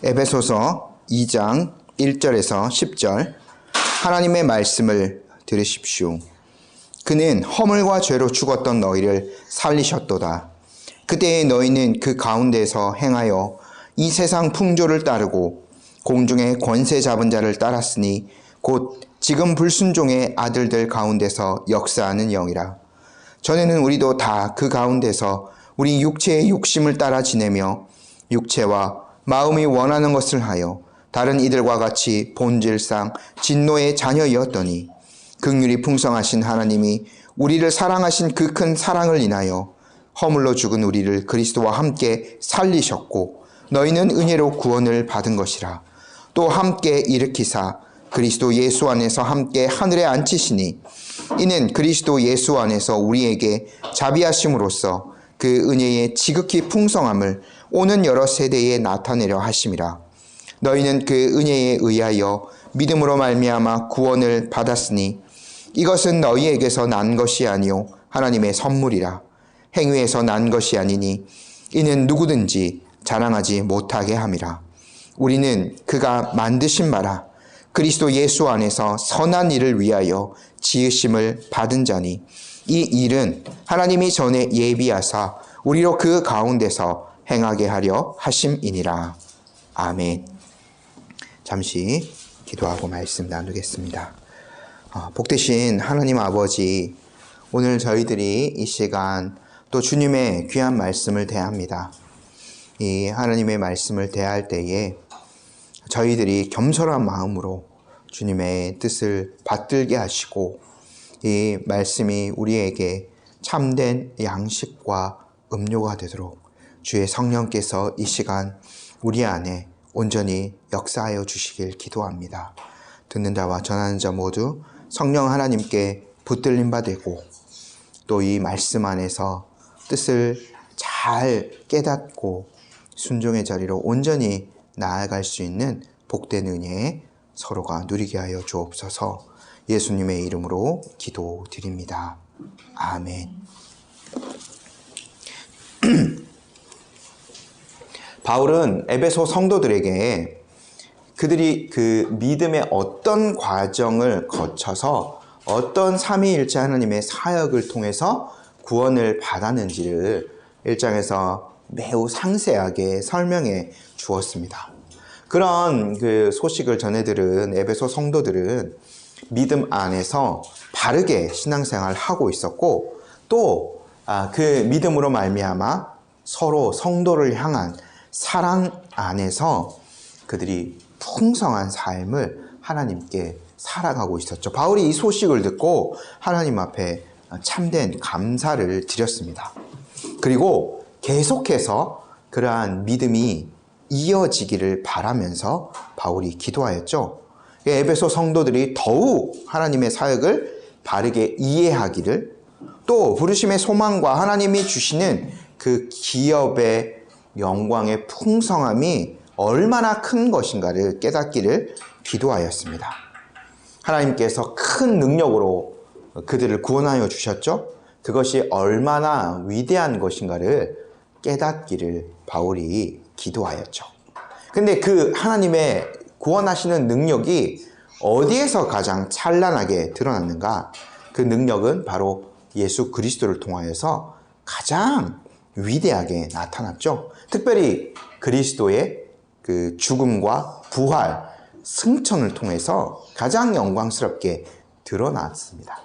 에베소서 2장 1절에서 10절 하나님의 말씀을 들으십시오. 그는 허물과 죄로 죽었던 너희를 살리셨도다. 그때의 너희는 그 가운데서 행하여 이 세상 풍조를 따르고 공중의 권세 잡은 자를 따랐으니 곧 지금 불순종의 아들들 가운데서 역사하는 영이라. 전에는 우리도 다 그 가운데서 우리 육체의 욕심을 따라 지내며 육체와 마음이 원하는 것을 하여 다른 이들과 같이 본질상 진노의 자녀이었더니 긍휼이 풍성하신 하나님이 우리를 사랑하신 그 큰 사랑을 인하여 허물로 죽은 우리를 그리스도와 함께 살리셨고 너희는 은혜로 구원을 받은 것이라. 또 함께 일으키사 그리스도 예수 안에서 함께 하늘에 앉히시니 이는 그리스도 예수 안에서 우리에게 자비하심으로써 그 은혜의 지극히 풍성함을 오는 여러 세대에 나타내려 하심이라. 너희는 그 은혜에 의하여 믿음으로 말미암아 구원을 받았으니 이것은 너희에게서 난 것이 아니요 하나님의 선물이라. 행위에서 난 것이 아니니 이는 누구든지 자랑하지 못하게 함이라. 우리는 그가 만드신 바라 그리스도 예수 안에서 선한 일을 위하여 지으심을 받은 자니 이 일은 하나님이 전에 예비하사 우리로 그 가운데서 행하게 하려 하심이니라. 아멘. 잠시 기도하고 말씀 나누겠습니다. 복되신 하나님 아버지, 오늘 저희들이 이 시간 또 주님의 귀한 말씀을 대합니다. 이 하나님의 말씀을 대할 때에 저희들이 겸손한 마음으로 주님의 뜻을 받들게 하시고 이 말씀이 우리에게 참된 양식과 음료가 되도록 주의 성령께서 이 시간 우리 안에 온전히 역사하여 주시길 기도합니다. 듣는 자와 전하는 자 모두 성령 하나님께 붙들림 바 되고 또 이 말씀 안에서 뜻을 잘 깨닫고 순종의 자리로 온전히 나아갈 수 있는 복된 은혜 서로가 누리게 하여 주옵소서. 예수님의 이름으로 기도드립니다. 아멘. 바울은 에베소 성도들에게 그들이 그 믿음의 어떤 과정을 거쳐서 어떤 삼위일체 하나님의 사역을 통해서 구원을 받았는지를 1장에서 매우 상세하게 설명해 주었습니다. 그런 그 소식을 전해들은 에베소 성도들은 믿음 안에서 바르게 신앙생활을 하고 있었고 또 그 믿음으로 말미암아 서로 성도를 향한 사랑 안에서 그들이 풍성한 삶을 하나님께 살아가고 있었죠. 바울이 이 소식을 듣고 하나님 앞에 참된 감사를 드렸습니다. 그리고 계속해서 그러한 믿음이 이어지기를 바라면서 바울이 기도하였죠. 에베소 성도들이 더욱 하나님의 사역을 바르게 이해하기를 또 부르심의 소망과 하나님이 주시는 그 기업의 영광의 풍성함이 얼마나 큰 것인가를 깨닫기를 기도하였습니다. 하나님께서 큰 능력으로 그들을 구원하여 주셨죠. 그것이 얼마나 위대한 것인가를 깨닫기를 바울이 기도하였죠. 근데 그 하나님의 구원하시는 능력이 어디에서 가장 찬란하게 드러났는가? 그 능력은 바로 예수 그리스도를 통하여서 가장 위대하게 나타났죠. 특별히 그리스도의 그 죽음과 부활, 승천을 통해서 가장 영광스럽게 드러났습니다.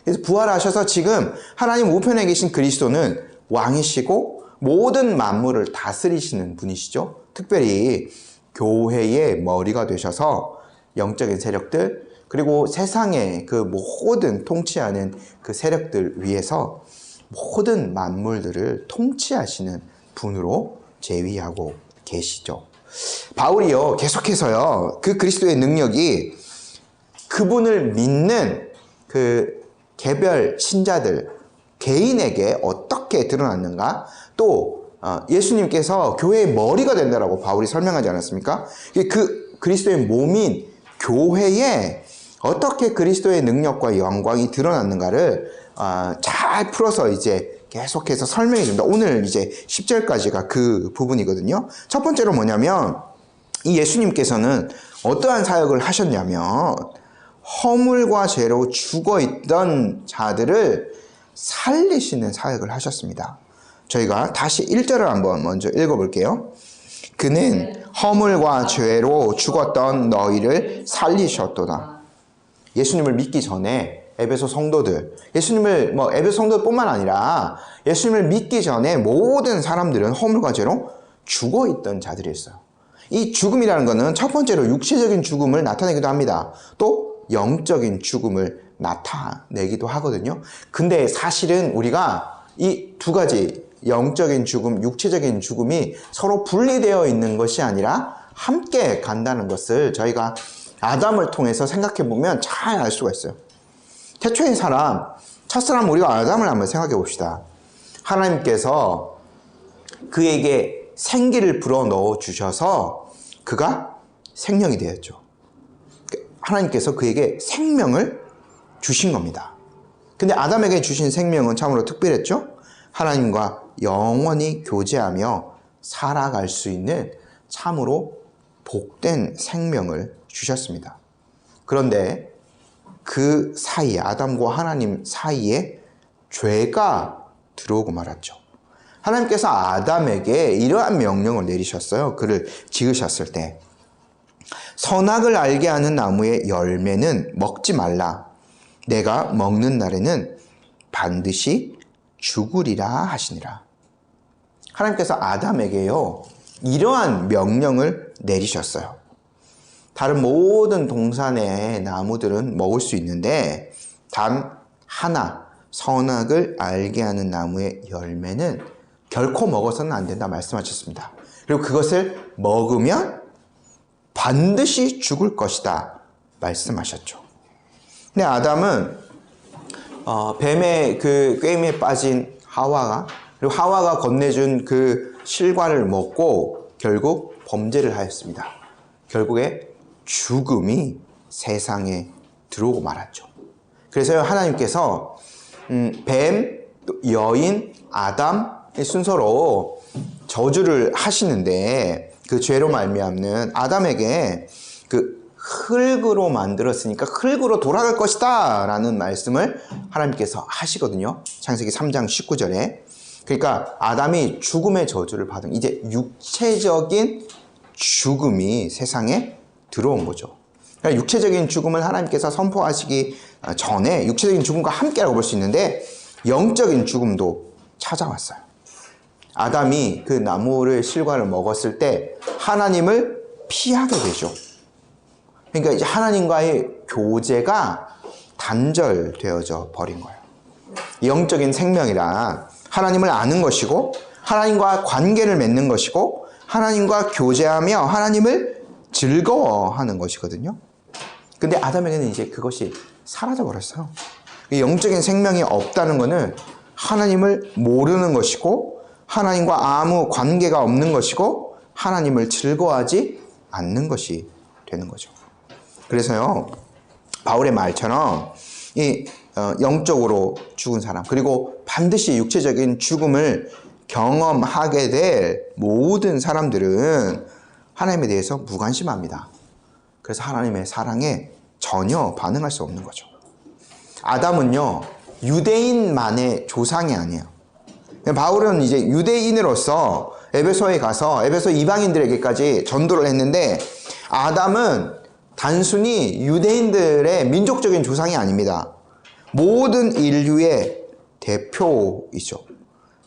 그래서 부활하셔서 지금 하나님 우편에 계신 그리스도는 왕이시고 모든 만물을 다스리시는 분이시죠. 특별히 교회의 머리가 되셔서 영적인 세력들 그리고 세상의 그 모든 통치하는 그 세력들 위해서 모든 만물들을 통치하시는 분으로 제위하고 계시죠. 바울이요 계속해서요 그 그리스도의 능력이 그분을 믿는 그 개별 신자들 개인에게 어떻게 드러났는가 또 예수님께서 교회의 머리가 된다라고 바울이 설명하지 않았습니까? 그 그리스도의 몸인 교회에 어떻게 그리스도의 능력과 영광이 드러났는가를 잘 풀어서 이제 계속해서 설명해 줍니다. 오늘 이제 10절까지가 그 부분이거든요. 첫 번째로 뭐냐면 이 예수님께서는 어떠한 사역을 하셨냐면 허물과 죄로 죽어있던 자들을 살리시는 사역을 하셨습니다. 저희가 다시 1절을 한번 먼저 읽어볼게요. 그는 허물과 죄로 죽었던 너희를 살리셨도다. 예수님을 믿기 전에 에베소 성도들, 예수님을 에베소 성도뿐만 아니라 예수님을 믿기 전에 모든 사람들은 허물과 죄로 죽어있던 자들이었어요. 이 죽음이라는 것은 첫 번째로 육체적인 죽음을 나타내기도 합니다. 또 영적인 죽음을 나타내기도 하거든요. 근데 사실은 우리가 이 두 가지 영적인 죽음, 육체적인 죽음이 서로 분리되어 있는 것이 아니라 함께 간다는 것을 저희가 아담을 통해서 생각해 보면 잘 알 수가 있어요. 태초의 사람, 첫사람 우리가 아담을 한번 생각해 봅시다. 하나님께서 그에게 생기를 불어넣어 주셔서 그가 생명이 되었죠. 하나님께서 그에게 생명을 주신 겁니다. 근데 아담에게 주신 생명은 참으로 특별했죠. 하나님과 영원히 교제하며 살아갈 수 있는 참으로 복된 생명을 주셨습니다. 그런데 그 사이에, 아담과 하나님 사이에 죄가 들어오고 말았죠. 하나님께서 아담에게 이러한 명령을 내리셨어요. 그를 지으셨을 때. 선악을 알게 하는 나무의 열매는 먹지 말라. 내가 먹는 날에는 반드시 죽으리라 하시니라. 하나님께서 아담에게요, 이러한 명령을 내리셨어요. 다른 모든 동산의 나무들은 먹을 수 있는데 단 하나, 선악을 알게 하는 나무의 열매는 결코 먹어서는 안 된다 말씀하셨습니다. 그리고 그것을 먹으면 반드시 죽을 것이다 말씀하셨죠. 근데 아담은 뱀의 그 꾀임에 빠진 하와가, 그리고 하와가 건네준 그 실과를 먹고 결국 범죄를 하였습니다. 결국에 죽음이 세상에 들어오고 말았죠. 그래서 하나님께서 뱀, 여인, 아담의 순서로 저주를 하시는데 그 죄로 말미암는 아담에게 그 흙으로 만들었으니까 흙으로 돌아갈 것이다 라는 말씀을 하나님께서 하시거든요. 창세기 3장 19절에. 그러니까 아담이 죽음의 저주를 받은 이제 육체적인 죽음이 세상에 들어온 거죠. 그러니까 육체적인 죽음을 하나님께서 선포하시기 전에 육체적인 죽음과 함께라고 볼 수 있는데 영적인 죽음도 찾아왔어요. 아담이 그 나무를 실과를 먹었을 때 하나님을 피하게 되죠. 그러니까 이제 하나님과의 교제가 단절되어져 버린 거예요. 영적인 생명이란 하나님을 아는 것이고 하나님과 관계를 맺는 것이고 하나님과 교제하며 하나님을 즐거워하는 것이거든요. 근데 아담에게는 이제 그것이 사라져 버렸어요. 영적인 생명이 없다는 것은 하나님을 모르는 것이고 하나님과 아무 관계가 없는 것이고 하나님을 즐거워하지 않는 것이 되는 거죠. 그래서요, 바울의 말처럼 이 영적으로 죽은 사람, 그리고 반드시 육체적인 죽음을 경험하게 될 모든 사람들은 하나님에 대해서 무관심합니다. 그래서 하나님의 사랑에 전혀 반응할 수 없는 거죠. 아담은요, 유대인만의 조상이 아니에요. 바울은 이제 유대인으로서 에베소에 가서 에베소 이방인들에게까지 전도를 했는데 아담은 단순히 유대인들의 민족적인 조상이 아닙니다. 모든 인류의 대표이죠.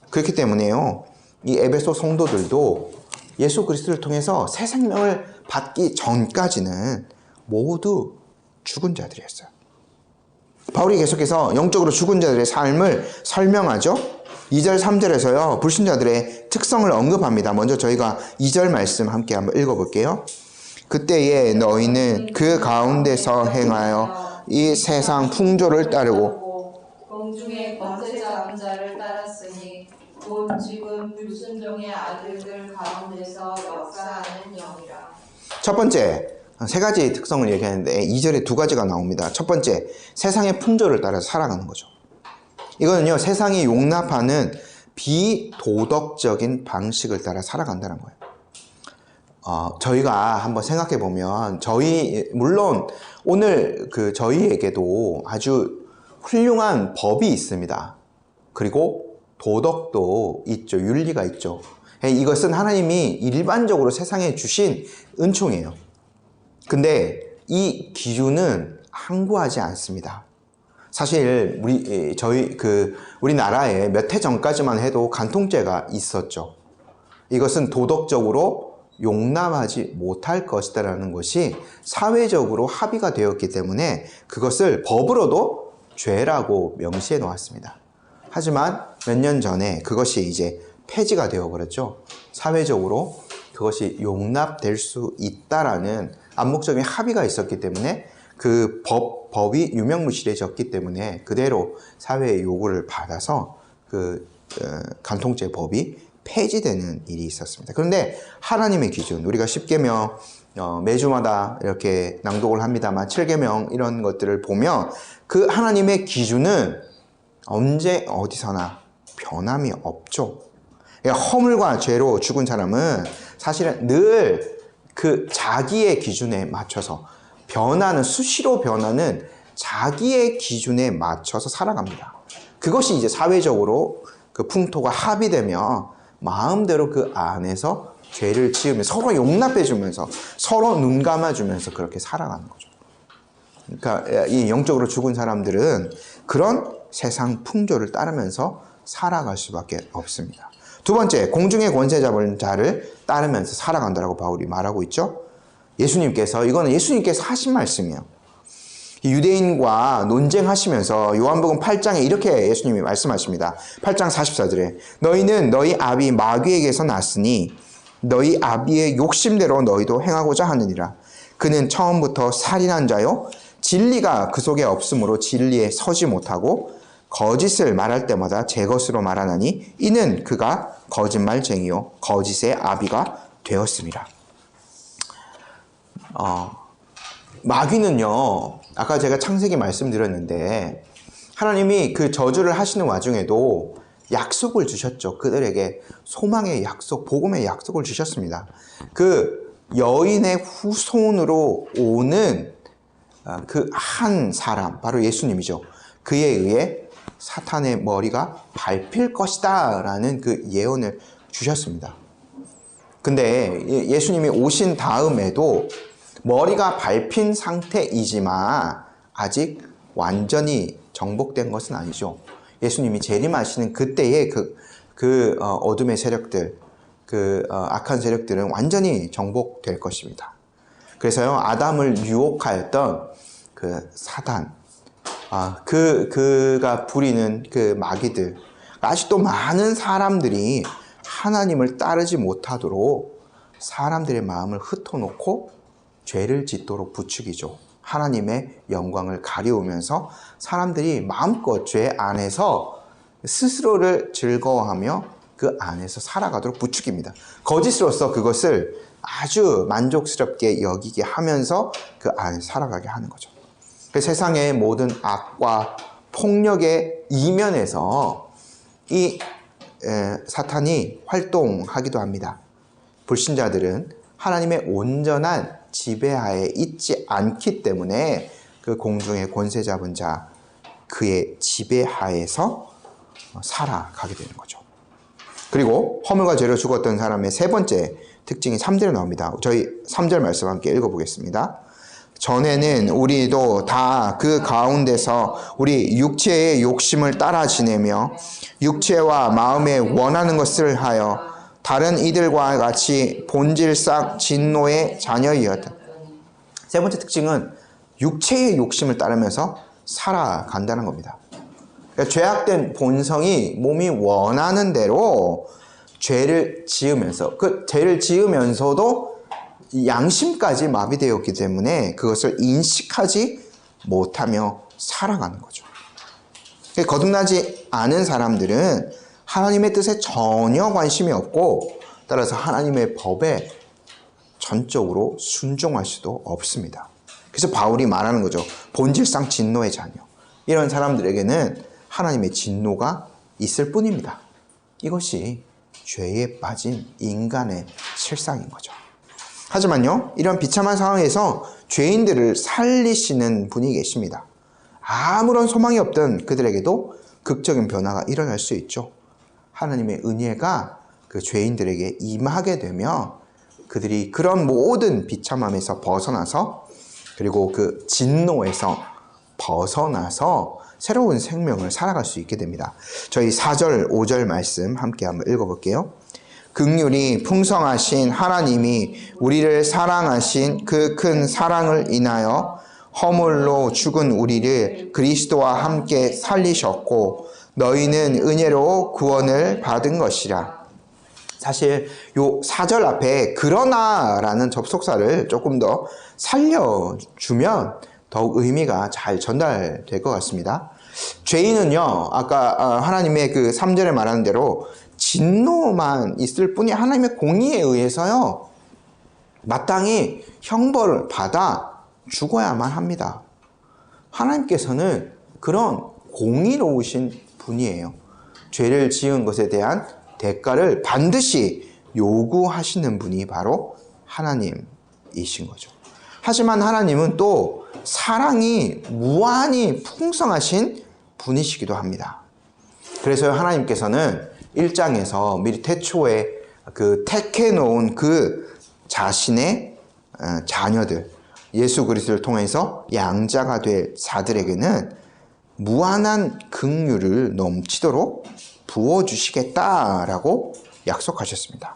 그렇기 때문에요, 이 에베소 성도들도 예수 그리스도를 통해서 새 생명을 받기 전까지는 모두 죽은 자들이었어요. 바울이 계속해서 영적으로 죽은 자들의 삶을 설명하죠. 2절 3절에서요 불신자들의 특성을 언급합니다. 먼저 저희가 2절 말씀 함께 한번 읽어볼게요. 그때에 너희는 그 가운데서 행하여 이 세상 풍조를 따르고 공중의 권세 잡은 자를 따랐으니 곧 지금 불순종의 아들들 가운데서 역사하는 영이라. 첫 번째, 세 가지 특성을 얘기하는데 2절에 두 가지가 나옵니다. 첫 번째, 세상의 풍조를 따라서 살아가는 거죠. 이거는요, 세상이 용납하는 비도덕적인 방식을 따라 살아간다는 거예요. 저희가 한번 생각해 보면 물론 오늘 저희에게도 아주 훌륭한 법이 있습니다. 그리고 도덕도 있죠. 윤리가 있죠. 이것은 하나님이 일반적으로 세상에 주신 은총이에요. 근데 이 기준은 항구하지 않습니다. 사실 우리나라에 몇 해 전까지만 해도 간통죄가 있었죠. 이것은 도덕적으로 용납하지 못할 것이다라는 것이 사회적으로 합의가 되었기 때문에 그것을 법으로도 죄라고 명시해 놓았습니다. 하지만 몇 년 전에 그것이 이제 폐지가 되어버렸죠. 사회적으로 그것이 용납될 수 있다라는 암묵적인 합의가 있었기 때문에 그 법이 유명무실해졌기 때문에 그대로 사회의 요구를 받아서 간통죄 법이 폐지되는 일이 있었습니다. 그런데 하나님의 기준, 우리가 10계명 매주마다 이렇게 낭독을 합니다만 7계명 이런 것들을 보면 그 하나님의 기준은 언제 어디서나 변함이 없죠. 허물과 죄로 죽은 사람은 사실은 늘 그 자기의 기준에 맞춰서 수시로 변하는 자기의 기준에 맞춰서 살아갑니다. 그것이 이제 사회적으로 그 풍토가 합의되며 마음대로 그 안에서 죄를 지으면서 서로 용납해주면서 서로 눈 감아주면서 그렇게 살아가는 거죠. 그러니까 이 영적으로 죽은 사람들은 그런 세상 풍조를 따르면서 살아갈 수밖에 없습니다. 두 번째, 공중의 권세 잡은 자를 따르면서 살아간다라고 바울이 말하고 있죠. 이거는 예수님께서 하신 말씀이에요. 유대인과 논쟁하시면서 요한복음 8장에 이렇게 예수님이 말씀하십니다. 8장 44절에 너희는 너희 아비 마귀에게서 났으니 너희 아비의 욕심대로 너희도 행하고자 하느니라. 그는 처음부터 살인한 자요 진리가 그 속에 없으므로 진리에 서지 못하고 거짓을 말할 때마다 제 것으로 말하나니 이는 그가 거짓말쟁이요 거짓의 아비가 되었습니다. 마귀는요, 아까 제가 창세기 말씀드렸는데 하나님이 그 저주를 하시는 와중에도 약속을 주셨죠. 그들에게 소망의 약속, 복음의 약속을 주셨습니다. 그 여인의 후손으로 오는 그 한 사람, 바로 예수님이죠. 그에 의해 사탄의 머리가 밟힐 것이다 라는 그 예언을 주셨습니다. 근데 예수님이 오신 다음에도 머리가 밟힌 상태이지만 아직 완전히 정복된 것은 아니죠. 예수님이 재림하시는 그때의 어둠의 세력들, 악한 세력들은 완전히 정복될 것입니다. 그래서요, 아담을 유혹하였던 그 사단, 그가 부리는 그 마귀들, 아직도 많은 사람들이 하나님을 따르지 못하도록 사람들의 마음을 흩어놓고 죄를 짓도록 부추기죠. 하나님의 영광을 가리우면서 사람들이 마음껏 죄 안에서 스스로를 즐거워하며 그 안에서 살아가도록 부추깁니다. 거짓으로서 그것을 아주 만족스럽게 여기게 하면서 그 안에 살아가게 하는 거죠. 세상의 모든 악과 폭력의 이면에서 이 사탄이 활동하기도 합니다. 불신자들은 하나님의 온전한 지배하에 있지 않기 때문에 그 공중의 권세 잡은 자, 그의 지배하에서 살아가게 되는 거죠. 그리고 허물과 죄로 죽었던 사람의 세 번째 특징이 3절에 나옵니다. 저희 3절 말씀 함께 읽어보겠습니다. 전에는 우리도 다 그 가운데서 우리 육체의 욕심을 따라 지내며 육체와 마음에 원하는 것을 하여 다른 이들과 같이 본질상 진노의 자녀이었다. 세 번째 특징은 육체의 욕심을 따르면서 살아간다는 겁니다. 그러니까 죄악된 본성이 몸이 원하는 대로 죄를 지으면서 그 죄를 지으면서도 양심까지 마비되었기 때문에 그것을 인식하지 못하며 살아가는 거죠. 거듭나지 않은 사람들은 하나님의 뜻에 전혀 관심이 없고 따라서 하나님의 법에 전적으로 순종할 수도 없습니다. 그래서 바울이 말하는 거죠. 본질상 진노의 자녀. 이런 사람들에게는 하나님의 진노가 있을 뿐입니다. 이것이 죄에 빠진 인간의 실상인 거죠. 하지만요, 이런 비참한 상황에서 죄인들을 살리시는 분이 계십니다. 아무런 소망이 없던 그들에게도 극적인 변화가 일어날 수 있죠. 하나님의 은혜가 그 죄인들에게 임하게 되며 그들이 그런 모든 비참함에서 벗어나서, 그리고 그 진노에서 벗어나서 새로운 생명을 살아갈 수 있게 됩니다. 저희 4절, 5절 말씀 함께 한번 읽어볼게요. 긍휼이 풍성하신 하나님이 우리를 사랑하신 그 큰 사랑을 인하여 허물로 죽은 우리를 그리스도와 함께 살리셨고 너희는 은혜로 구원을 받은 것이라. 사실 요 4절 앞에 그러나라는 접속사를 조금 더 살려주면 더욱 의미가 잘 전달될 것 같습니다. 죄인은요, 아까 하나님의 그 3절에 말하는 대로 진노만 있을 뿐이 하나님의 공의에 의해서요, 마땅히 형벌을 받아 죽어야만 합니다. 하나님께서는 그런 공의로우신 분이에요. 죄를 지은 것에 대한 대가를 반드시 요구하시는 분이 바로 하나님이신 거죠. 하지만 하나님은 또 사랑이 무한히 풍성하신 분이시기도 합니다. 그래서 하나님께서는 1장에서 미리 태초에 그 택해 놓은 그 자신의 자녀들, 예수 그리스도를 통해서 양자가 될 자들에게는 무한한 긍휼을 넘치도록 부어주시겠다라고 약속하셨습니다.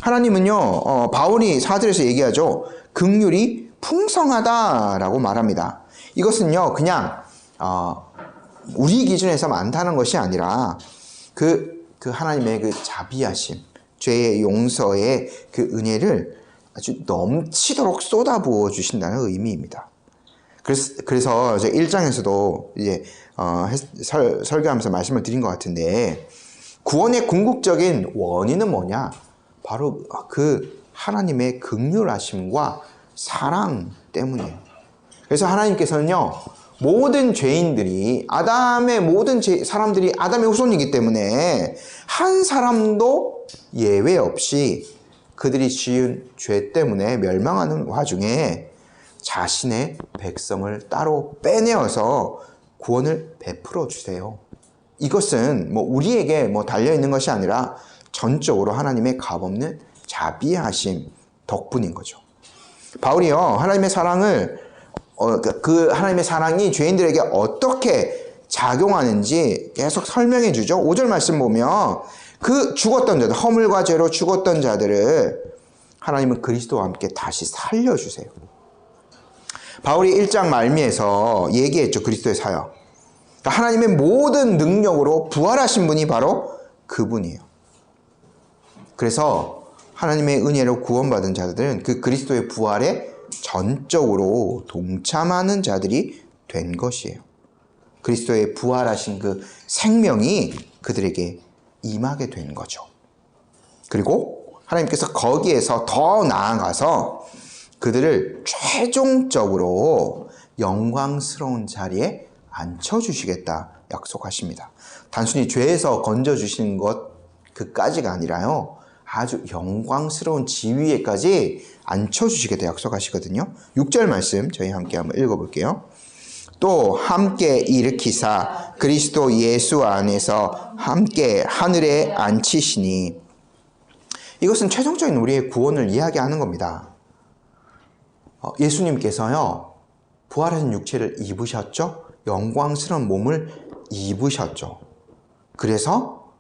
하나님은요, 바울이 4절에서 얘기하죠. 긍휼이 풍성하다라고 말합니다. 이것은요, 그냥 우리 기준에서 많다는 것이 아니라 그 하나님의 그 자비하심, 죄의 용서의 그 은혜를 아주 넘치도록 쏟아부어 주신다는 의미입니다. 그래서 이제 1장에서도 이제 설교하면서 말씀을 드린 것 같은데, 구원의 궁극적인 원인은 뭐냐? 바로 그 하나님의 긍휼하심과 사랑 때문이에요. 그래서 하나님께서는요, 모든 죄인들이 아담의 모든 사람들이 아담의 후손이기 때문에 한 사람도 예외 없이 그들이 지은 죄 때문에 멸망하는 와중에 자신의 백성을 따로 빼내어서 구원을 베풀어 주세요. 이것은 우리에게 달려있는 것이 아니라 전적으로 하나님의 값없는 자비하심 덕분인 거죠. 바울이요, 하나님의 사랑을 그 하나님의 사랑이 죄인들에게 어떻게 작용하는지 계속 설명해 주죠. 5절 말씀 보면 그 죽었던 자들, 허물과 죄로 죽었던 자들을 하나님은 그리스도와 함께 다시 살려주세요. 바울이 1장 말미에서 얘기했죠. 그리스도의 사역. 하나님의 모든 능력으로 부활하신 분이 바로 그분이에요. 그래서 하나님의 은혜로 구원받은 자들은 그 그리스도의 부활에 전적으로 동참하는 자들이 된 것이에요. 그리스도의 부활하신 그 생명이 그들에게 임하게 된 거죠. 그리고 하나님께서 거기에서 더 나아가서 그들을 최종적으로 영광스러운 자리에 앉혀주시겠다 약속하십니다. 단순히 죄에서 건져주시는 것 그까지가 아니라요, 아주 영광스러운 지위에까지 앉혀주시겠다 약속하시거든요. 6절 말씀 저희 함께 한번 읽어볼게요. 또 함께 일으키사 그리스도 예수 안에서 함께 하늘에 앉히시니. 이것은 최종적인 우리의 구원을 이야기하는 겁니다. 예수님께서요, 부활하신 육체를 입으셨죠. 영광스러운 몸을 입으셨죠. 그래서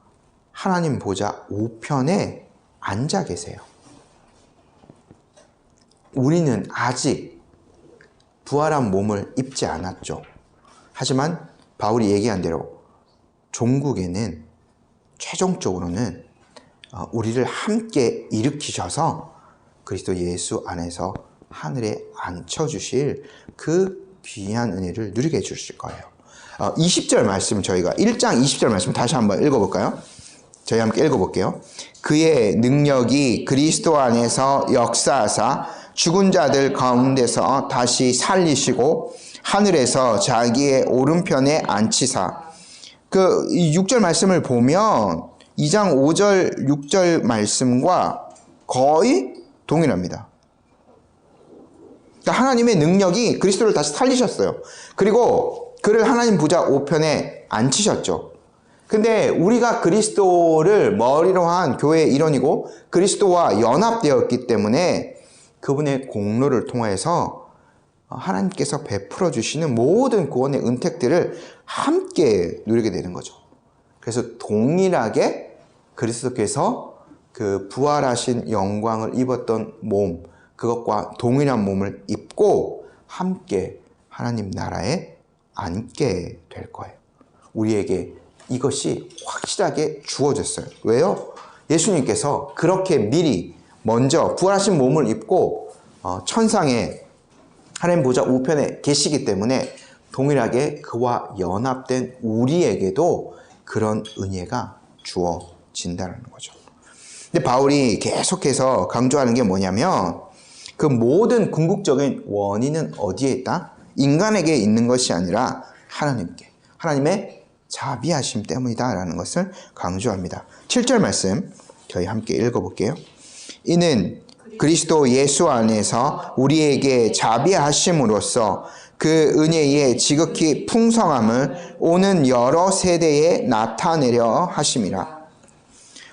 하나님 보좌 우편에 앉아 계세요. 우리는 아직 부활한 몸을 입지 않았죠. 하지만 바울이 얘기한 대로 종국에는 최종적으로는 우리를 함께 일으키셔서 그리스도 예수 안에서 하늘에 앉혀주실 그 귀한 은혜를 누리게 해주실 거예요. 20절 말씀 저희가 1장 20절 말씀 다시 한번 읽어볼까요? 저희 함께 읽어볼게요. 그의 능력이 그리스도 안에서 역사하사 죽은 자들 가운데서 다시 살리시고 하늘에서 자기의 오른편에 앉히사. 그 6절 말씀을 보면 2장 5절 6절 말씀과 거의 동일합니다. 그러니까 하나님의 능력이 그리스도를 다시 살리셨어요. 그리고 그를 하나님 보좌 우편에 앉히셨죠. 근데 우리가 그리스도를 머리로 한 교회의 일원이고 그리스도와 연합되었기 때문에 그분의 공로를 통해서 하나님께서 베풀어 주시는 모든 구원의 은택들을 함께 누리게 되는 거죠. 그래서 동일하게 그리스도께서 그 부활하신 영광을 입었던 몸, 그것과 동일한 몸을 입고 함께 하나님 나라에 앉게 될 거예요. 우리에게 이것이 확실하게 주어졌어요. 왜요? 예수님께서 그렇게 미리 먼저 부활하신 몸을 입고 천상에 하나님 보좌 우편에 계시기 때문에 동일하게 그와 연합된 우리에게도 그런 은혜가 주어진다는 거죠. 근데 바울이 계속해서 강조하는 게 뭐냐면 그 모든 궁극적인 원인은 어디에 있다? 인간에게 있는 것이 아니라 하나님께, 하나님의 자비하심 때문이다라는 것을 강조합니다. 7절 말씀 저희 함께 읽어볼게요. 이는 그리스도 예수 안에서 우리에게 자비하심으로써 그 은혜의 지극히 풍성함을 오는 여러 세대에 나타내려 하심이라.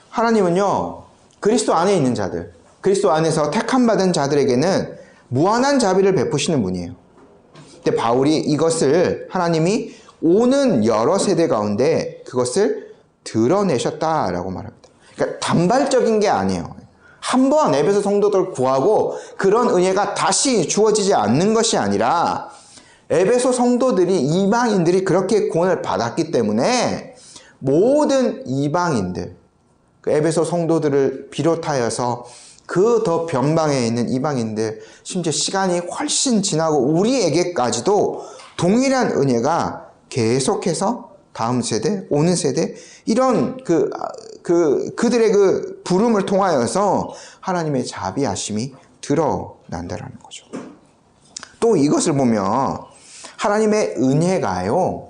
하나님은요, 그리스도 안에 있는 자들, 그리스도 안에서 택함받은 자들에게는 무한한 자비를 베푸시는 분이에요. 근데 바울이 이것을 하나님이 오는 여러 세대 가운데 그것을 드러내셨다라고 말합니다. 그러니까 단발적인 게 아니에요. 한번 에베소 성도들을 구하고 그런 은혜가 다시 주어지지 않는 것이 아니라 에베소 성도들이, 이방인들이 그렇게 구원을 받았기 때문에 모든 이방인들, 에베소 성도들을 비롯하여서 그 더 변방에 있는 이방인들, 심지어 시간이 훨씬 지나고 우리에게까지도 동일한 은혜가 계속해서 다음 세대, 오는 세대, 이런 그들의 그 부름을 통하여서 하나님의 자비하심이 드러난다라는 거죠. 또 이것을 보면 하나님의 은혜가요,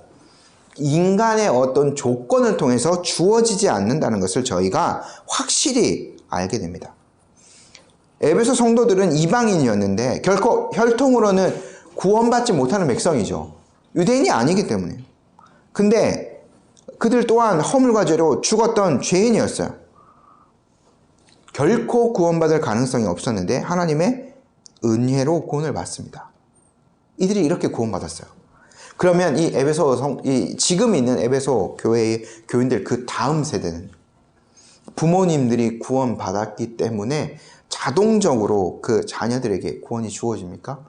인간의 어떤 조건을 통해서 주어지지 않는다는 것을 저희가 확실히 알게 됩니다. 에베소 성도들은 이방인이었는데 결코 혈통으로는 구원받지 못하는 백성이죠. 유대인이 아니기 때문에. 근데 그들 또한 허물과 죄로 죽었던 죄인이었어요. 결코 구원받을 가능성이 없었는데 하나님의 은혜로 구원을 받습니다. 이들이 이렇게 구원받았어요. 그러면 지금 있는 에베소 교회의 교인들 그 다음 세대는 부모님들이 구원받았기 때문에 자동적으로 그 자녀들에게 구원이 주어집니까?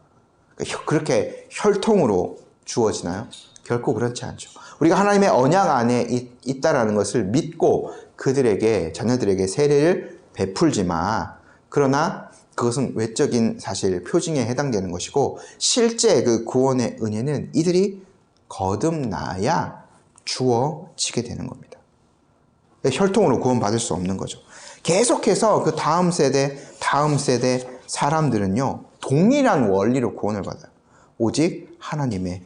그렇게 혈통으로 주어지나요? 결코 그렇지 않죠. 우리가 하나님의 언약 안에 있다라는 것을 믿고 그들에게, 자녀들에게 세례를 베풀지만, 그러나 그것은 외적인 사실 표징에 해당되는 것이고 실제 그 구원의 은혜는 이들이 거듭나야 주어지게 되는 겁니다. 혈통으로 구원받을 수 없는 거죠. 계속해서 그 다음 세대 사람들은요, 동일한 원리로 구원을 받아요. 오직 하나님의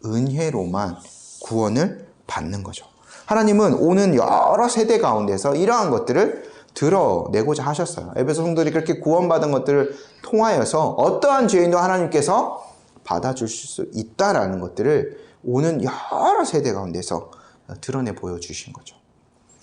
은혜로만 구원을 받는 거죠. 하나님은 오는 여러 세대 가운데서 이러한 것들을 드러내고자 하셨어요. 에베소 성도들이 그렇게 구원받은 것들을 통하여서 어떠한 죄인도 하나님께서 받아주실 수 있다라는 것들을 오는 여러 세대 가운데서 드러내 보여주신 거죠.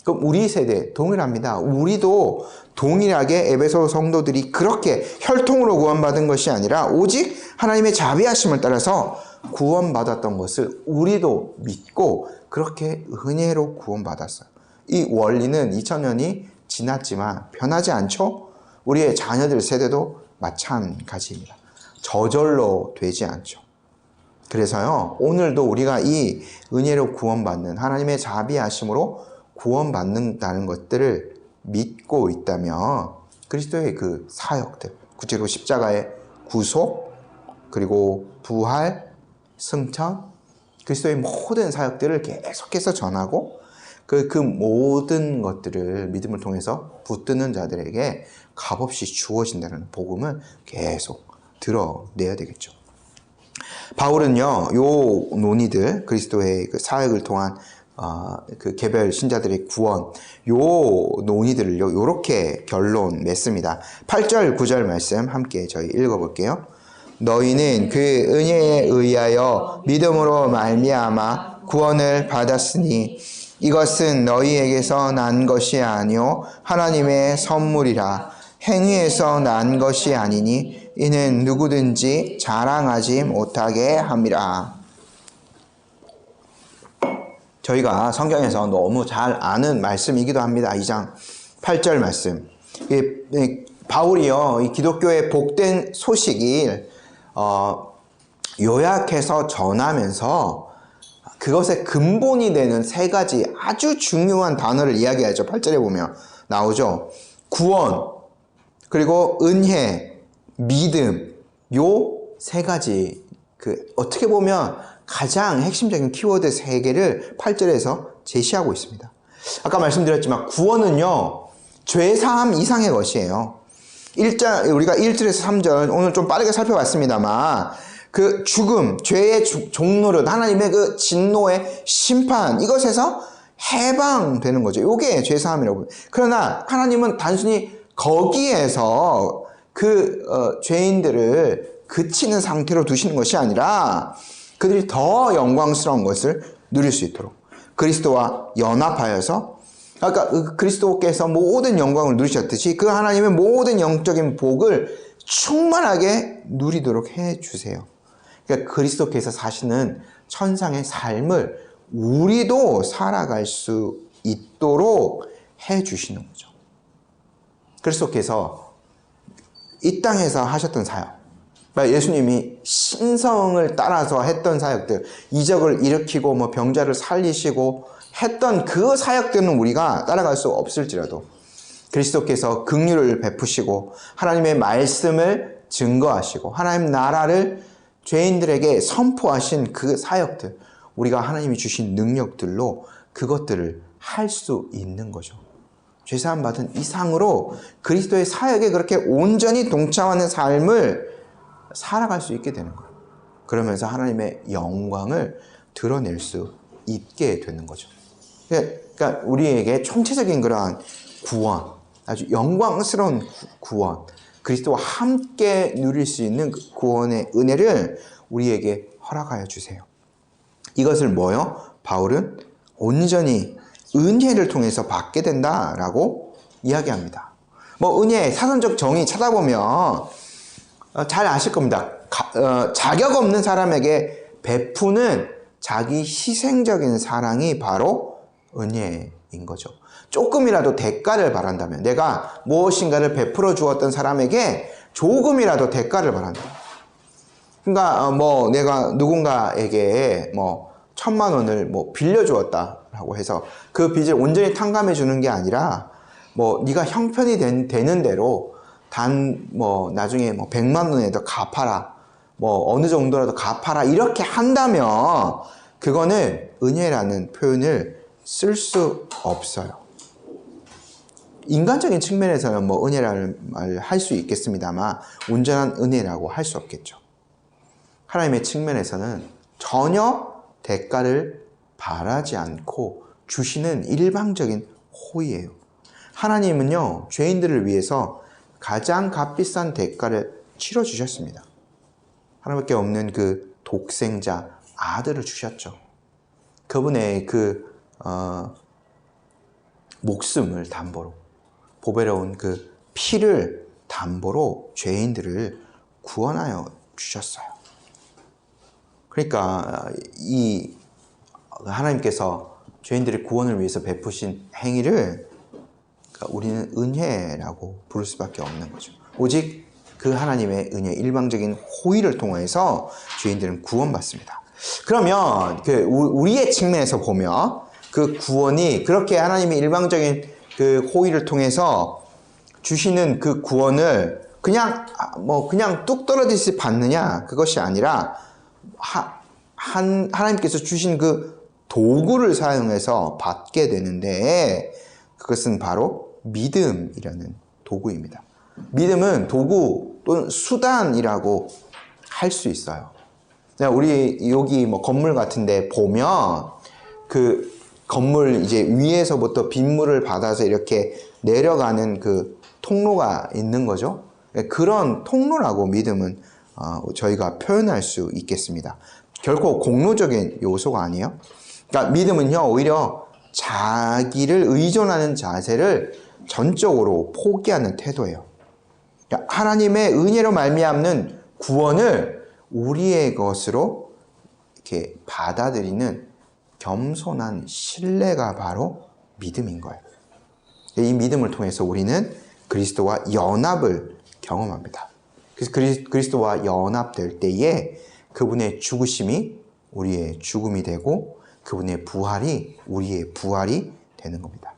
그럼 우리 세대 동일합니다. 우리도 동일하게 에베소 성도들이 그렇게 혈통으로 구원받은 것이 아니라 오직 하나님의 자비하심을 따라서 구원받았던 것을 우리도 믿고 그렇게 은혜로 구원받았어요. 이 원리는 2000년이 지났지만 변하지 않죠? 우리의 자녀들 세대도 마찬가지입니다. 저절로 되지 않죠. 그래서요, 오늘도 우리가 이 은혜로 구원받는 하나님의 자비하심으로 구원받는다는 것들을 믿고 있다면 그리스도의 그 사역들, 구체로 십자가의 구속, 그리고 부활, 승천, 그리스도의 모든 사역들을 계속해서 전하고 그 모든 것들을 믿음을 통해서 붙드는 자들에게 값없이 주어진다는 복음을 계속 드러내야 되겠죠. 바울은요, 요 논의들, 그리스도의 그 사역을 통한 그 개별 신자들의 구원, 요 논의들을요, 요렇게 결론 맺습니다. 8절, 9절 말씀 함께 저희 읽어볼게요. 너희는 그 은혜에 의하여 믿음으로 말미암아 구원을 받았으니 이것은 너희에게서 난 것이 아니요 하나님의 선물이라. 행위에서 난 것이 아니니 이는 누구든지 자랑하지 못하게 함이라. 저희가 성경에서 너무 잘 아는 말씀이기도 합니다. 2장 8절 말씀. 바울이요, 이 기독교의 복된 소식을 요약해서 전하면서 그것의 근본이 되는 세 가지 아주 중요한 단어를 이야기하죠. 8절에 보면 나오죠. 구원, 그리고 은혜, 믿음, 요 세 가지, 어떻게 보면 가장 핵심적인 키워드 세 개를 8절에서 제시하고 있습니다. 아까 말씀드렸지만 구원은요, 죄사함 이상의 것이에요. 우리가 1절에서 3절 오늘 좀 빠르게 살펴봤습니다만 그 죽음, 죄의 종노릇, 하나님의 그 진노의 심판, 이것에서 해방되는 거죠. 이게 죄사함이라고. 그러나 하나님은 단순히 거기에서 죄인들을 그치는 상태로 두시는 것이 아니라 그들이 더 영광스러운 것을 누릴 수 있도록 그리스도와 연합하여서, 아까 그리스도께서 모든 영광을 누리셨듯이 그 하나님의 모든 영적인 복을 충만하게 누리도록 해주세요. 그러니까 그리스도께서 사시는 천상의 삶을 우리도 살아갈 수 있도록 해주시는 거죠. 그리스도께서 이 땅에서 하셨던 사역, 예수님이 신성을 따라서 했던 사역들, 이적을 일으키고 병자를 살리시고 했던 그 사역들은 우리가 따라갈 수 없을지라도 그리스도께서 긍휼을 베푸시고 하나님의 말씀을 증거하시고 하나님 나라를 죄인들에게 선포하신 그 사역들, 우리가 하나님이 주신 능력들로 그것들을 할 수 있는 거죠. 죄사함 받은 이상으로 그리스도의 사역에 그렇게 온전히 동참하는 삶을 살아갈 수 있게 되는 거예요. 그러면서 하나님의 영광을 드러낼 수 있게 되는 거죠. 그러니까 우리에게 총체적인 그러한 구원, 아주 영광스러운 구원, 그리스도와 함께 누릴 수 있는 그 구원의 은혜를 우리에게 허락하여 주세요. 이것을 바울은 온전히 은혜를 통해서 받게 된다라고 이야기합니다. 은혜, 사선적 정의 찾아보면 잘 아실 겁니다. 자격 없는 사람에게 베푸는 자기 희생적인 사랑이 바로 은혜인 거죠. 조금이라도 대가를 바란다면, 내가 무엇인가를 베풀어 주었던 사람에게 조금이라도 대가를 바란다. 그러니까 내가 누군가에게 1,000,000원을 빌려주었다라고 해서 그 빚을 온전히 탕감해 주는 게 아니라 네가 형편이 되는 대로 나중에 100만 원에도 갚아라, 어느 정도라도 갚아라, 이렇게 한다면 그거는 은혜라는 표현을 쓸 수 없어요. 인간적인 측면에서는 은혜라는 말을 할 수 있겠습니다만 온전한 은혜라고 할 수 없겠죠. 하나님의 측면에서는 전혀 대가를 바라지 않고 주시는 일방적인 호의예요. 하나님은요, 죄인들을 위해서 가장 값비싼 대가를 치러주셨습니다. 하나님밖에 없는 그 독생자 아들을 주셨죠. 그분의 목숨을 담보로, 보배로운 그 피를 담보로 죄인들을 구원하여 주셨어요. 그러니까 이 하나님께서 죄인들의 구원을 위해서 베푸신 행위를 우리는 은혜라고 부를 수밖에 없는 거죠. 오직 그 하나님의 은혜, 일방적인 호의를 통해서 죄인들은 구원받습니다. 그러면 우리의 측면에서 보면 그 구원이 그렇게 하나님의 일방적인 그 호의를 통해서 주시는 그 구원을 그냥 뚝 떨어지듯이 받느냐, 그것이 아니라 하나님께서 주신 그 도구를 사용해서 받게 되는데, 그것은 바로 믿음이라는 도구입니다. 믿음은 도구 또는 수단이라고 할 수 있어요. 우리 여기 건물 같은데 보면 그 건물 이제 위에서부터 빗물을 받아서 이렇게 내려가는 그 통로가 있는 거죠. 그런 통로라고 믿음은 저희가 표현할 수 있겠습니다. 결코 공로적인 요소가 아니에요. 그러니까 믿음은요, 오히려 자기를 의존하는 자세를 전적으로 포기하는 태도예요. 그러니까 하나님의 은혜로 말미암는 구원을 우리의 것으로 이렇게 받아들이는 겸손한 신뢰가 바로 믿음인 거예요. 이 믿음을 통해서 우리는 그리스도와 연합을 경험합니다. 그래서 그리스도와 연합될 때에 그분의 죽으심이 우리의 죽음이 되고 그분의 부활이 우리의 부활이 되는 겁니다.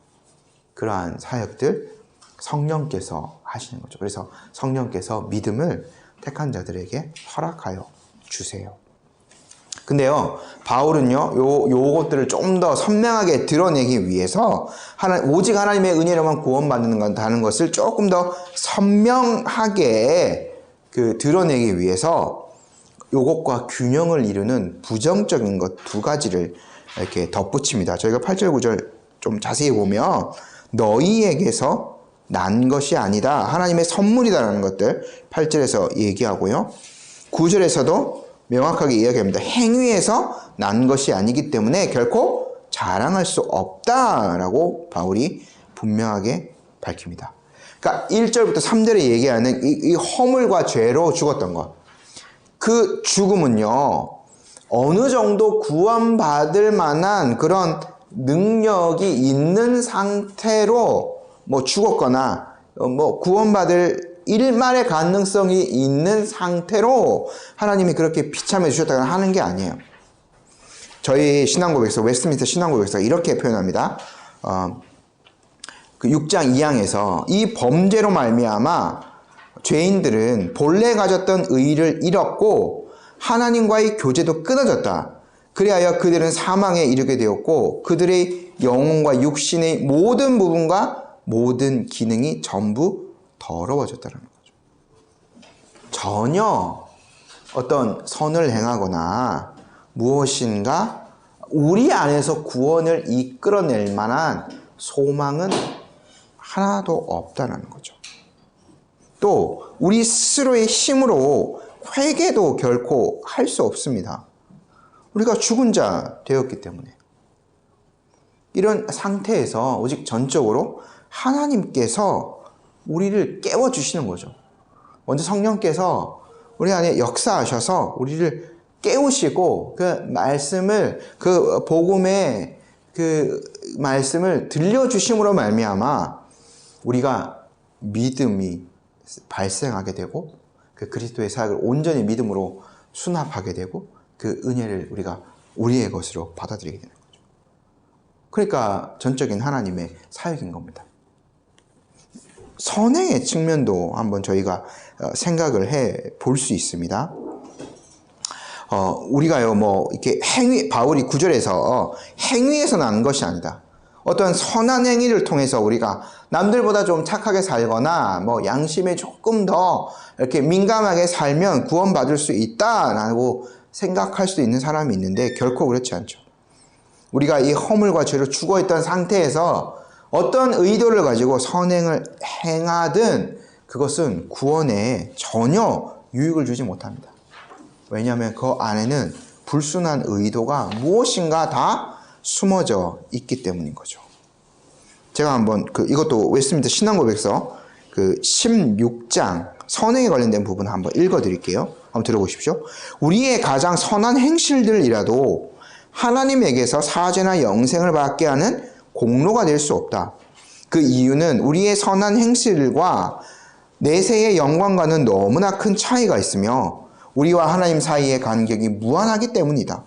그러한 사역들 성령께서 하시는 거죠. 그래서 성령께서 믿음을 택한 자들에게 허락하여 주세요. 근데요, 바울은요, 요것들을 좀 더 선명하게 드러내기 위해서 오직 하나님의 은혜로만 구원받는다는 것을 조금 더 선명하게 드러내기 위해서 요것과 균형을 이루는 부정적인 것 두 가지를 이렇게 덧붙입니다. 저희가 8절, 9절 좀 자세히 보면 너희에게서 난 것이 아니다. 하나님의 선물이다라는 것들 8절에서 얘기하고요. 9절에서도 명확하게 이야기합니다. 행위에서 난 것이 아니기 때문에 결코 자랑할 수 없다라고 바울이 분명하게 밝힙니다. 그러니까 1절부터 3절에 얘기하는 이 허물과 죄로 죽었던 것. 그 죽음은요, 어느 정도 구원받을 만한 그런 능력이 있는 상태로 죽었거나 구원받을 일말의 가능성이 있는 상태로 하나님이 그렇게 비참해 주셨다고 하는 게 아니에요. 저희 신앙고백서, 웨스트민스터 신앙고백서 이렇게 표현합니다. 그 6장 2항에서 이 범죄로 말미암아 죄인들은 본래 가졌던 의를 잃었고 하나님과의 교제도 끊어졌다. 그리하여 그들은 사망에 이르게 되었고 그들의 영혼과 육신의 모든 부분과 모든 기능이 전부 더러워졌다는 거죠. 전혀 어떤 선을 행하거나 무엇인가 우리 안에서 구원을 이끌어낼 만한 소망은 하나도 없다는 거죠. 또 우리 스스로의 힘으로 회개도 결코 할 수 없습니다. 우리가 죽은 자 되었기 때문에. 이런 상태에서 오직 전적으로 하나님께서 우리를 깨워주시는 거죠. 먼저 성령께서 우리 안에 역사하셔서 우리를 깨우시고 그 말씀을, 그 복음의 그 말씀을 들려주심으로 말미암아 우리가 믿음이 발생하게 되고 그 그리스도의 사역을 온전히 믿음으로 수납하게 되고 그 은혜를 우리가 우리의 것으로 받아들이게 되는 거죠. 그러니까 전적인 하나님의 사역인 겁니다. 선행의 측면도 한번 저희가 생각을 해 볼 수 있습니다. 우리가요, 이렇게 바울이 9절에서 행위에서 난 것이 아니다. 어떤 선한 행위를 통해서 우리가 남들보다 좀 착하게 살거나 양심에 조금 더 이렇게 민감하게 살면 구원받을 수 있다라고 생각할 수도 있는 사람이 있는데 결코 그렇지 않죠. 우리가 이 허물과 죄로 죽어있던 상태에서 어떤 의도를 가지고 선행을 행하든 그것은 구원에 전혀 유익을 주지 못합니다. 왜냐하면 그 안에는 불순한 의도가 무엇인가 다 숨어져 있기 때문인 거죠. 제가 한번 이것도 웨스트민스터 신앙고백서 16장 선행에 관련된 부분 한번 읽어드릴게요. 한번 들어보십시오. 우리의 가장 선한 행실들이라도 하나님에게서 사죄나 영생을 받게 하는 공로가 될 수 없다. 그 이유는 우리의 선한 행실과 내세의 영광과는 너무나 큰 차이가 있으며 우리와 하나님 사이의 간격이 무한하기 때문이다.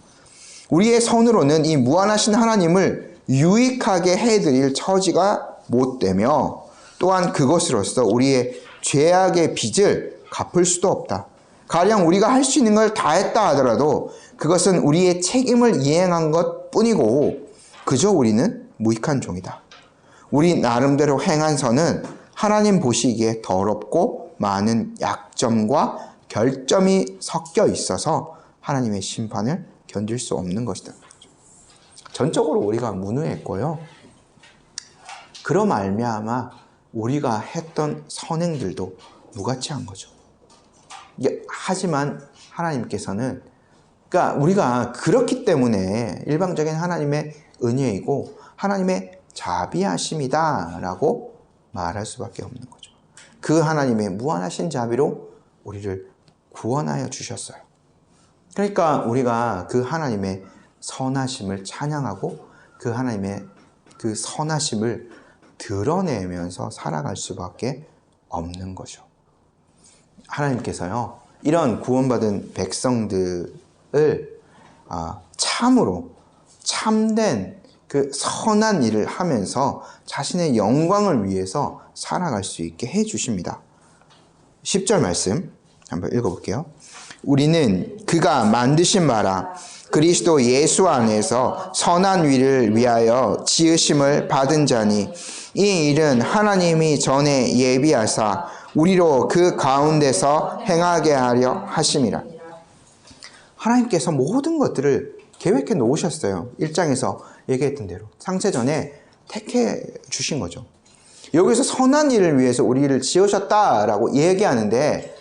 우리의 선으로는 이 무한하신 하나님을 유익하게 해드릴 처지가 못 되며 또한 그것으로서 우리의 죄악의 빚을 갚을 수도 없다. 가령 우리가 할 수 있는 걸 다 했다 하더라도 그것은 우리의 책임을 이행한 것 뿐이고 그저 우리는 무익한 종이다. 우리 나름대로 행한 선은 하나님 보시기에 더럽고 많은 약점과 결점이 섞여 있어서 하나님의 심판을 견딜 수 없는 것이다. 전적으로 우리가 무능했고요. 그로 말미암아 우리가 했던 선행들도 무가치한 거죠. 하지만 하나님께서는, 그러니까 우리가 그렇기 때문에 일방적인 하나님의 은혜이고 하나님의 자비하심이다 라고 말할 수밖에 없는 거죠. 그 하나님의 무한하신 자비로 우리를 구원하여 주셨어요. 그러니까 우리가 그 하나님의 선하심을 찬양하고 그 하나님의 그 선하심을 드러내면서 살아갈 수밖에 없는 거죠. 하나님께서요, 이런 구원받은 백성들을 참으로 참된 그 선한 일을 하면서 자신의 영광을 위해서 살아갈 수 있게 해 주십니다. 10절 말씀 한번 읽어볼게요. 우리는 그가 만드신 바라 그리스도 예수 안에서 선한 일을 위하여 지으심을 받은 자니 이 일은 하나님이 전에 예비하사 우리로 그 가운데서 행하게 하려 하심이라. 하나님께서 모든 것들을 계획해 놓으셨어요. 1장에서 얘기했던 대로 상세전에 택해 주신 거죠. 여기서 선한 일을 위해서 우리를 지으셨다라고 얘기하는데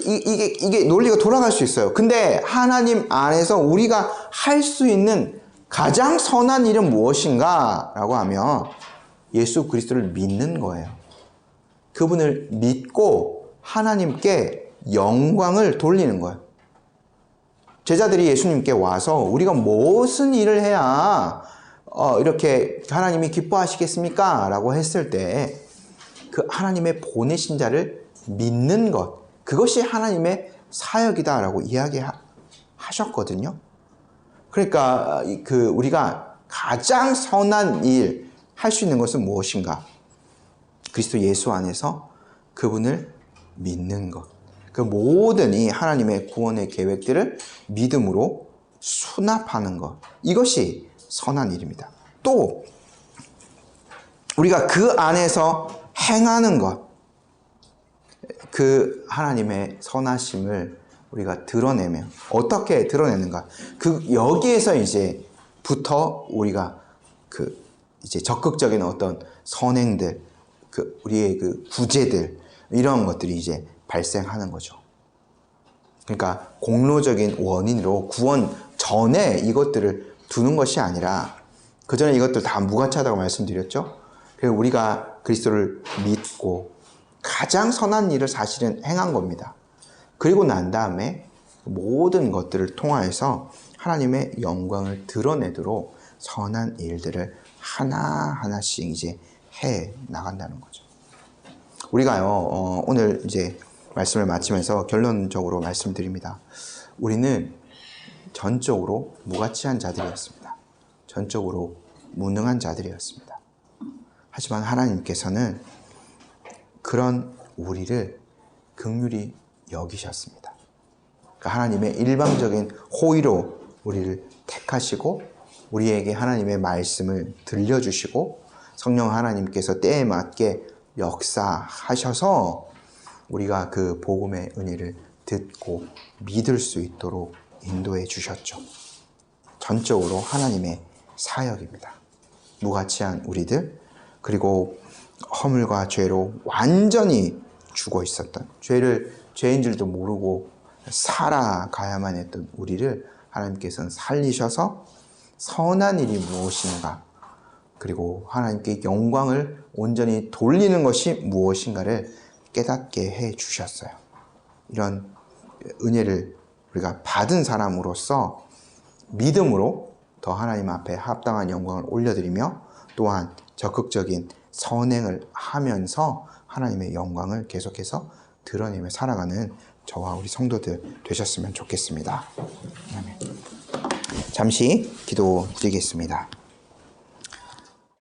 이게 논리가 돌아갈 수 있어요. 근데 하나님 안에서 우리가 할 수 있는 가장 선한 일은 무엇인가 라고 하면 예수 그리스도를 믿는 거예요. 그분을 믿고 하나님께 영광을 돌리는 거예요. 제자들이 예수님께 와서 우리가 무슨 일을 해야 이렇게 하나님이 기뻐하시겠습니까? 라고 했을 때 그 하나님의 보내신 자를 믿는 것, 그것이 하나님의 사역이다 라고 이야기하셨거든요. 그러니까 우리가 가장 선한 일 할 수 있는 것은 무엇인가? 그리스도 예수 안에서 그분을 믿는 것. 그 모든 이 하나님의 구원의 계획들을 믿음으로 수납하는 것. 이것이 선한 일입니다. 또 우리가 그 안에서 행하는 것. 그 하나님의 선하심을 우리가 드러내며 어떻게 드러내는가? 여기에서 이제부터 우리가 이제 적극적인 어떤 선행들, 우리의 구제들 이런 것들이 이제 발생하는 거죠. 그러니까 공로적인 원인으로 구원 전에 이것들을 두는 것이 아니라 그 전에 이것들 다 무가치하다고 말씀드렸죠. 그래서 우리가 그리스도를 믿고 가장 선한 일을 사실은 행한 겁니다. 그리고 난 다음에 모든 것들을 통하여서 하나님의 영광을 드러내도록 선한 일들을 하나하나씩 이제 해 나간다는 거죠. 우리가요, 오늘 이제 말씀을 마치면서 결론적으로 말씀드립니다. 우리는 전적으로 무가치한 자들이었습니다. 전적으로 무능한 자들이었습니다. 하지만 하나님께서는 그런 우리를 긍휼히 여기셨습니다. 그러니까 하나님의 일방적인 호의로 우리를 택하시고 우리에게 하나님의 말씀을 들려주시고 성령 하나님께서 때에 맞게 역사하셔서 우리가 그 복음의 은혜를 듣고 믿을 수 있도록 인도해 주셨죠. 전적으로 하나님의 사역입니다. 무가치한 우리들, 그리고 허물과 죄로 완전히 죽어 있었던, 죄인 줄도 모르고 살아가야만 했던 우리를 하나님께서는 살리셔서 선한 일이 무엇인가, 그리고 하나님께 영광을 온전히 돌리는 것이 무엇인가를 깨닫게 해 주셨어요. 이런 은혜를 우리가 받은 사람으로서 믿음으로 더 하나님 앞에 합당한 영광을 올려드리며 또한 적극적인 선행을 하면서 하나님의 영광을 계속해서 드러내며 살아가는 저와 우리 성도들 되셨으면 좋겠습니다. 잠시 기도드리겠습니다.